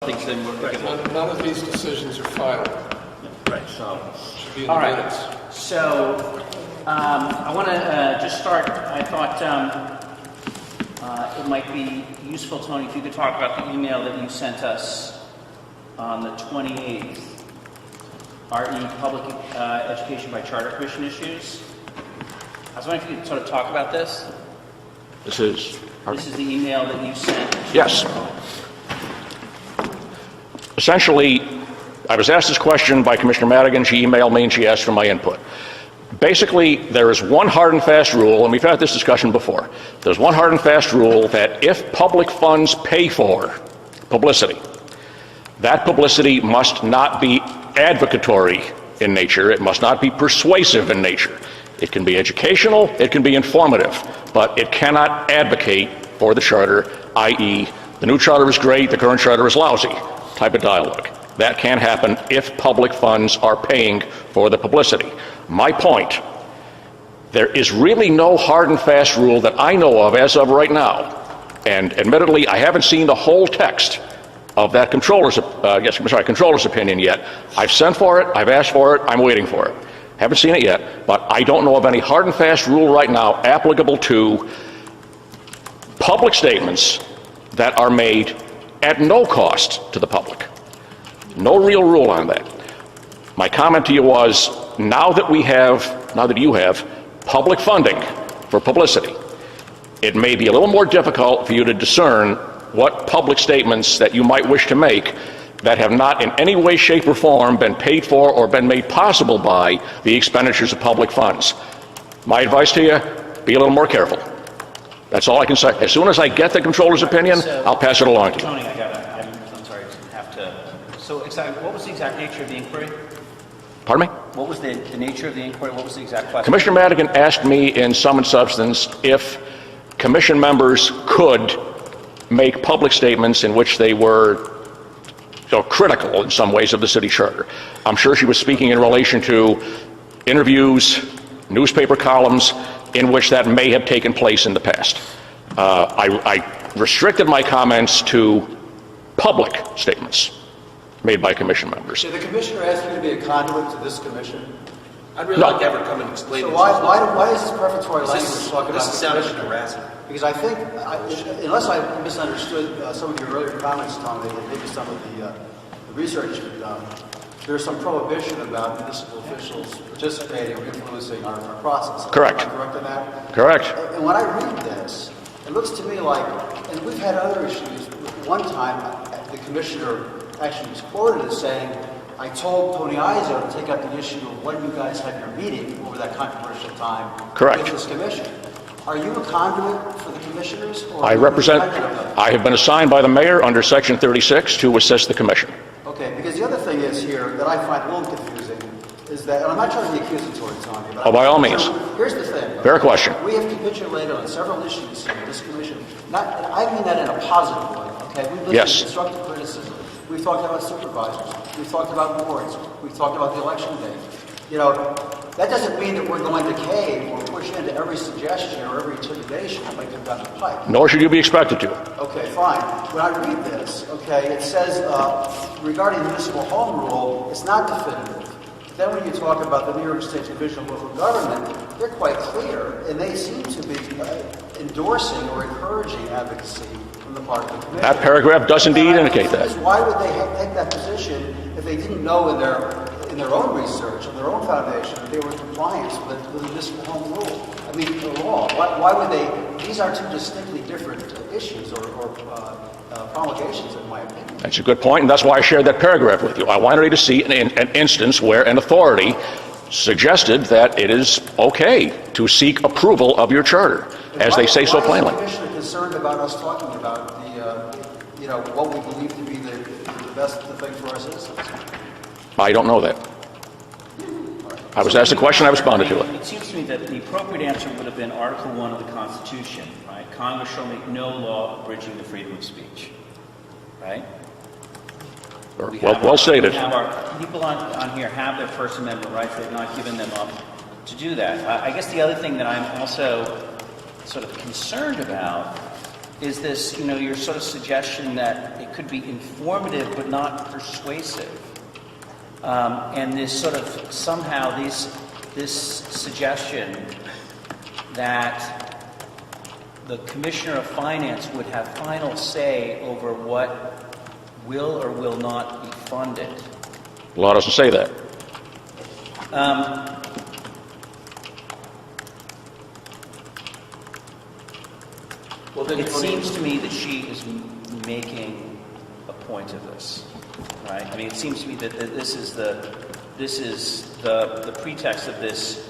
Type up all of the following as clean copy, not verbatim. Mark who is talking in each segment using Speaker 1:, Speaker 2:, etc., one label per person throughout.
Speaker 1: things then
Speaker 2: None of these decisions are final.
Speaker 1: right. So,
Speaker 2: Should be in the minutes.
Speaker 1: So, I want to just start. I thought it might be useful, Tony, if you could talk about the email that you sent us on the 28th, RE Public Education by Charter Commission Issues. I was wondering if you could sort of talk about this.
Speaker 3: This is
Speaker 1: the email that you sent.
Speaker 3: Yes. Essentially, I was asked this question by Commissioner Madigan. She emailed me and she asked for my input. Basically, there is one hard and fast rule, and we've had this discussion before. There's one hard and fast rule that if public funds pay for publicity, that publicity must not be advocatory in nature. It must not be persuasive in nature. It can be educational, it can be informative, but it cannot advocate for the charter, i.e., the new charter is great, the current charter is lousy, type of dialogue. That can't happen if public funds are paying for the publicity. My point, there is really no hard and fast rule that I know of as of right now. And admittedly, I haven't seen the whole text of that controller's opinion yet. I've sent for it, I've asked for it, I'm waiting for it. Haven't seen it yet, but I don't know of any hard and fast rule right now applicable to public statements that are made at no cost to the public. No real rule on that. My comment to you was, now that you have public funding for publicity, it may be a little more difficult for you to discern what public statements that you might wish to make that have not in any way, shape, or form been paid for or been made possible by the expenditures of public funds. My advice to you, be a little more careful. That's all I can say. As soon as I get the controller's opinion, I'll pass it along to you.
Speaker 1: Tony, I'm sorry to have to. So, what was the exact nature of the inquiry?
Speaker 3: Pardon me?
Speaker 1: What was the nature of the inquiry? What was the exact question?
Speaker 3: Commissioner Madigan asked me in sum and substance if commission members could make public statements in which they were critical in some ways of the city charter. I'm sure she was speaking in relation to interviews, newspaper columns, in which that may have taken place in the past. I restricted my comments to public statements made by commission members.
Speaker 4: Did the commissioner ask you to be a conduit to this commission?
Speaker 5: I'd really like to have her come and explain
Speaker 4: So
Speaker 5: this.
Speaker 4: why is this prefatory language talking about
Speaker 5: This
Speaker 4: the
Speaker 5: sounded
Speaker 4: commissioner?
Speaker 5: harassment.
Speaker 4: Because I think, unless I misunderstood some of your earlier comments, Tony, and maybe some of the research you've done, there's some prohibition about municipal officials participating or influencing our process.
Speaker 3: Correct.
Speaker 4: Am I correct in that?
Speaker 3: Correct.
Speaker 4: And when I read this, it looks to me like, and we've had other issues. One time, the commissioner actually was quoted as saying, I told Tony Izzo to take up the issue of when you guys had your meeting over that controversial time
Speaker 3: Correct.
Speaker 4: with this commission. Are you a conduit for the commissioners? Or
Speaker 3: I have been assigned by the mayor under Section 36 to assist the commission.
Speaker 4: Okay, because the other thing is here that I find a little confusing is that, and I'm not trying to be accusatory, Tony, but
Speaker 3: by all means.
Speaker 4: Here's the thing.
Speaker 3: Fair question.
Speaker 4: We have capitulated on several issues in this commission. Not, and I mean that in a positive way, okay? We've listened
Speaker 3: Yes.
Speaker 4: to constructive criticism. We've talked about supervisors. We've talked about boards. We've talked about the election day. You know, that doesn't mean that we're going to cave or push into every suggestion or every intimidation that might come down the pipe.
Speaker 3: Nor should you be expected to.
Speaker 4: Okay, fine. When I read this, okay, it says regarding the municipal home rule, it's not definitive. Then when you talk about the New York State Division of Local Government, they're quite clear, and they seem to be endorsing or encouraging advocacy from the part of the commission.
Speaker 3: That paragraph does indeed indicate that.
Speaker 4: Why would they take that position if they didn't know in their own research, on their own foundation, that they were in compliance with the municipal home rule? I mean, the law. Why would they? These are two distinctly different issues or promulgations, in my opinion.
Speaker 3: That's a good point, and that's why I shared that paragraph with you. I wanted you to see an instance where an authority suggested that it is okay to seek approval of your charter, as they say so plainly.
Speaker 4: Why is the commissioner concerned about us talking about what we believe to be the best thing for our citizens?
Speaker 3: I don't know that. I was asked a question, I responded to it.
Speaker 1: It seems to me that the appropriate answer would have been Article 1 of the Constitution, right? Congress shall make no law abridging the freedom of speech, right?
Speaker 3: Well stated.
Speaker 1: Our people on here have their First Amendment rights. They've not given them up to do that. I guess the other thing that I'm also sort of concerned about is this, your sort of suggestion that it could be informative but not persuasive. And this sort of, somehow, this suggestion that the Commissioner of Finance would have final say over what will or will not be funded.
Speaker 3: The law doesn't say that.
Speaker 5: Well, then
Speaker 1: It
Speaker 5: Tony-
Speaker 1: seems to me that she is making a point of this, right? I mean, it seems to me that this is the pretext of this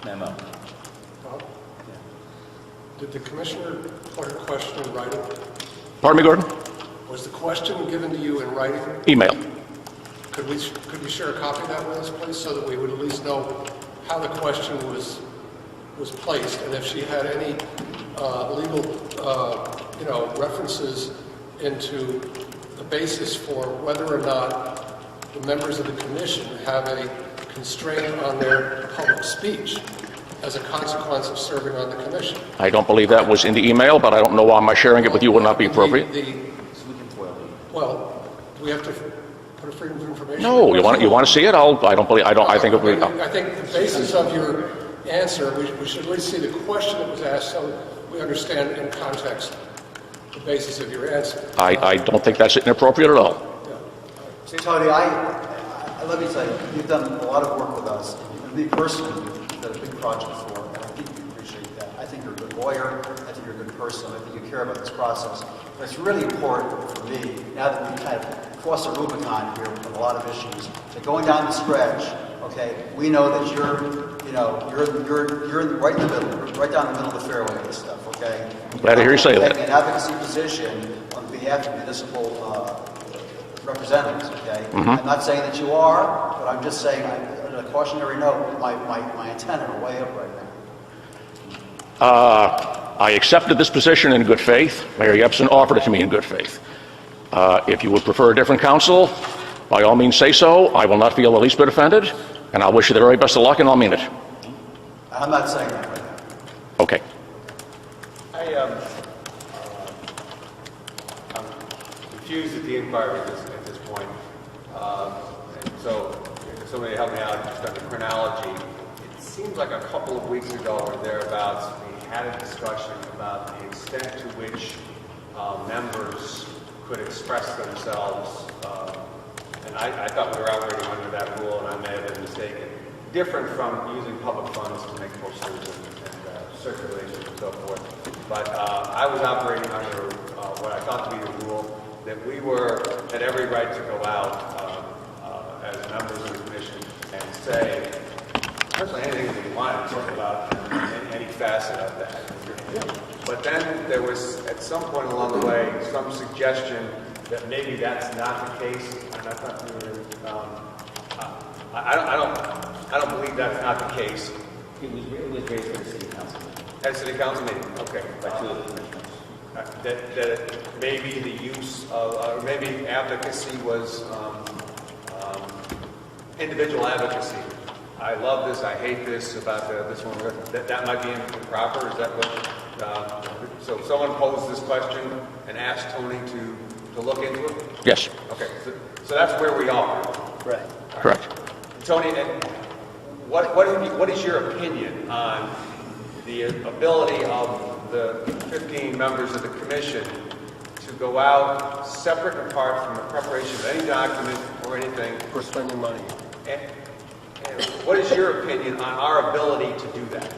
Speaker 1: memo.
Speaker 2: Bob? Did the commissioner put a question in writing?
Speaker 3: Pardon me, Gordon?
Speaker 2: Was the question given to you in writing?
Speaker 3: Email.
Speaker 2: Could you share a copy of that with us, please, so that we would at least know how the question was placed, and if she had any legal, references into the basis for whether or not the members of the commission have a constraint on their public speech as a consequence of serving on the commission.
Speaker 3: I don't believe that was in the email, but I don't know why my sharing it with you would not be appropriate.
Speaker 2: Well, do we have to put a freedom of information?
Speaker 3: No, you want to see it? I think it would.
Speaker 2: I think the basis of your answer, we should at least see the question that was asked so we understand in context the basis of your answer.
Speaker 3: I don't think that's inappropriate at all.
Speaker 4: See, Tony, let me tell you, you've done a lot of work with us, and me personally, you've done a big project for, and I think you appreciate that. I think you're a good lawyer, I think you're a good person, I think you care about this process. But it's really important for me, now that we've kind of crossed the Rubicon here with a lot of issues, that going down the stretch, okay, we know that you're right in the middle, right down the middle of the fairway of this stuff, okay?
Speaker 3: Glad to hear you say that.
Speaker 4: Taking an advocacy position on behalf of municipal representatives, okay? I'm not saying that you are, but I'm just saying, on a cautionary note, my antennae are way up right now.
Speaker 3: I accepted this position in good faith. Mayor Yepsen offered it to me in good faith. If you would prefer a different counsel, by all means say so. I will not feel the least bit offended, and I'll wish you the very best of luck, and I'll mean it.
Speaker 4: I'm not saying that right now.
Speaker 3: Okay.
Speaker 6: I'm confused at the inquiry at this point. And so, if somebody help me out just on the chronology. It seems like a couple of weeks ago or thereabouts, we had a discussion about the extent to which members could express themselves. And I thought we were operating under that rule, and I may have been mistaken. Different from using public funds to make posters and circulation and so forth. But I was operating under what I thought to be the rule that we had every right to go out as members of the commission and say essentially anything that we wanted to talk about in any facet of that. But then there was, at some point along the way, some suggestion that maybe that's not the case. And I thought we were, I don't believe that's not the case.
Speaker 1: It was raised at the city council meeting
Speaker 6: At city council meeting, okay.
Speaker 1: by two of the commissioners.
Speaker 6: That maybe the use of, or maybe advocacy was individual advocacy. I love this, I hate this about this one. That might be improper. Is that what? So someone posed this question and asked Tony to look into it?
Speaker 3: Yes.
Speaker 6: Okay, so that's where we are.
Speaker 1: Right.
Speaker 3: Correct.
Speaker 6: Tony, what is your opinion on the ability of the 15 members of the commission to go out separate and apart from the preparation of any document or anything?
Speaker 2: For spending money.
Speaker 6: And what is your opinion on our ability to do that?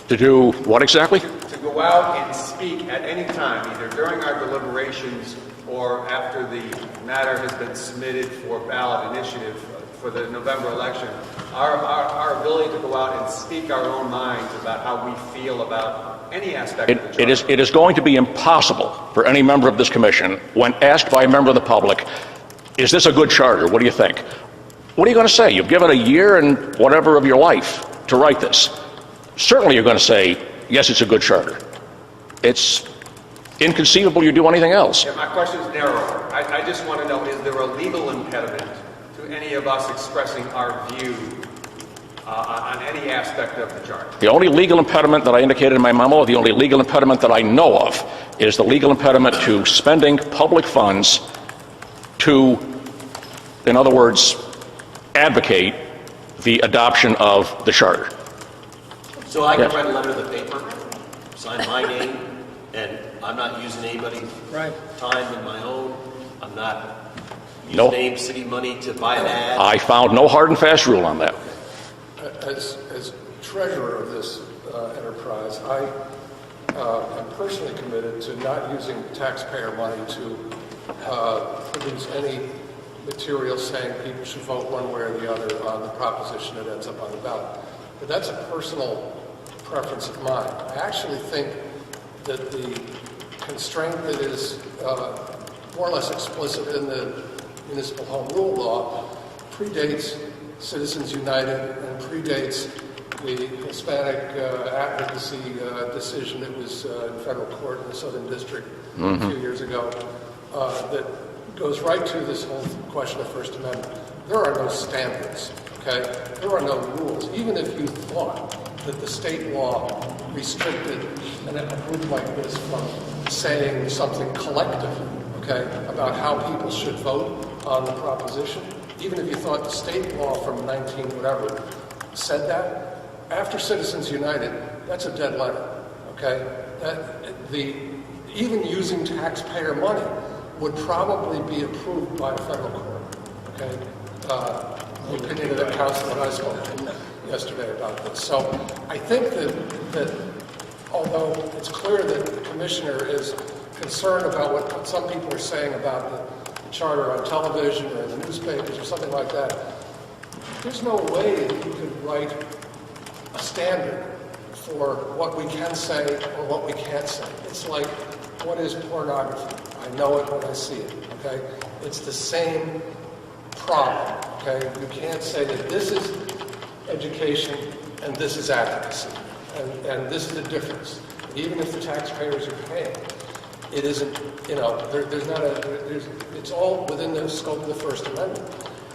Speaker 3: To do what exactly?
Speaker 6: To go out and speak at any time, either during our deliberations or after the matter has been submitted for ballot initiative for the November election, our ability to go out and speak our own minds about how we feel about any aspect of the charter.
Speaker 3: It is going to be impossible for any member of this commission, when asked by a member of the public, is this a good charter? What do you think? What are you going to say? You've given a year and whatever of your life to write this. Certainly you're going to say, yes, it's a good charter. It's inconceivable you do anything else.
Speaker 6: Yeah, my question is narrower. I just want to know, is there a legal impediment to any of us expressing our view on any aspect of the charter.
Speaker 3: The only legal impediment that I indicated in my memo, the only legal impediment that I know of, is the legal impediment to spending public funds to, in other words, advocate the adoption of the charter.
Speaker 5: So I can
Speaker 3: Yes.
Speaker 5: write a letter to the paper, sign my name, and I'm not using anybody's time in my own. I'm not using
Speaker 3: Nope.
Speaker 5: any city money to buy an ad.
Speaker 3: I found no hard and fast rule on that.
Speaker 2: As treasurer of this enterprise, I am personally committed to not using taxpayer money to produce any material saying people should vote one way or the other on the proposition that ends up on the ballot. But that's a personal preference of mine. I actually think that the constraint that is more or less explicit in the municipal home rule law predates Citizens United and predates the Hispanic advocacy decision that was in federal court in the Southern District a few years ago that goes right to this whole question of First Amendment. There are no standards, okay? There are no rules. Even if you thought that the state law restricted a group like this from saying something collectively, okay, about how people should vote on the proposition, even if you thought the state law from 19 whatever said that, after Citizens United, that's a dead letter, okay? Even using taxpayer money would probably be approved by a federal court, okay? The opinion of the council that I spoke to yesterday about this. So I think that although it's clear that the commissioner is concerned about what some people are saying about the charter on television or in the newspapers or something like that, there's no way that you could write a standard for what we can say or what we can't say. It's like, what is pornography? I know it when I see it, okay? It's the same problem, okay? You can't say that this is education and this is advocacy, and this is the difference. Even if the taxpayers are paying, it isn't, you know, it's all within the scope of the First Amendment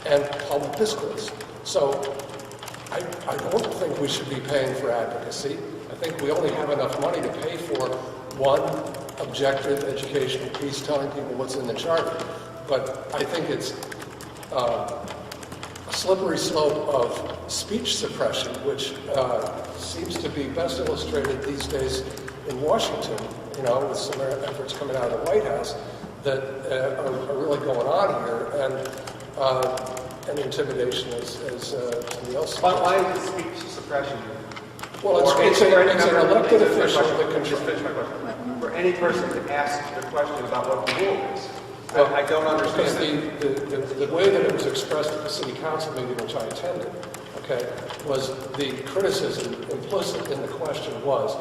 Speaker 2: and public discourse. So I don't think we should be paying for advocacy. I think we only have enough money to pay for one objective educational piece telling people what's in the charter. But I think it's a slippery slope of speech suppression, which seems to be best illustrated these days in Washington, you know, with some efforts coming out of the White House that are really going on here, and intimidation, as somebody else said.
Speaker 6: Why is the speech suppression?
Speaker 2: Well, it's an elected official that
Speaker 6: Just
Speaker 2: controls.
Speaker 6: finish my question. For any person to ask the question about what the rule is,
Speaker 2: Well,
Speaker 6: I don't
Speaker 2: Because
Speaker 6: understand.
Speaker 2: the way that it was expressed at the city council meeting, which I attended, okay, was the criticism implicit in the question was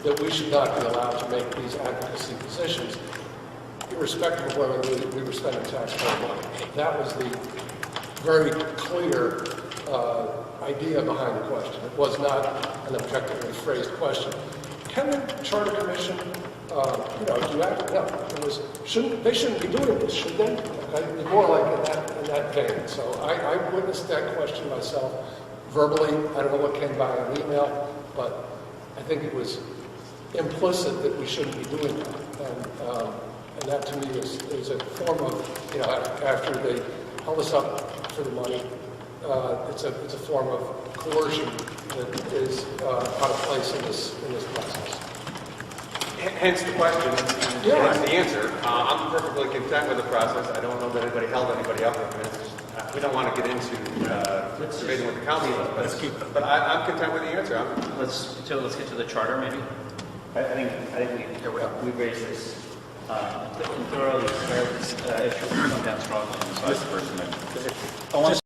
Speaker 2: that we should not be allowed to make these advocacy positions, irrespective of whether we were spending taxpayer money. That was the very clear idea behind the question. It was not an objectively phrased question. Can the Charter Commission, do that? No, it was. They shouldn't be doing this, should they? Okay, more like in that vein. So I witnessed that question myself verbally. I don't know what came by in email, but I think it was implicit that we shouldn't be doing that. And that to me is a form of, after they held us up for the money, it's a form of coercion that is out of place in this process.
Speaker 6: Hence the question, and
Speaker 2: Yeah.
Speaker 6: hence the answer. I'm perfectly content with the process. I don't know that anybody held anybody up with it. We don't want to get into debating with the council, but I'm content with the answer.
Speaker 1: Let's get to the charter, maybe. I think we raised this thoroughly. Issue come down strongly on the side of the First Amendment.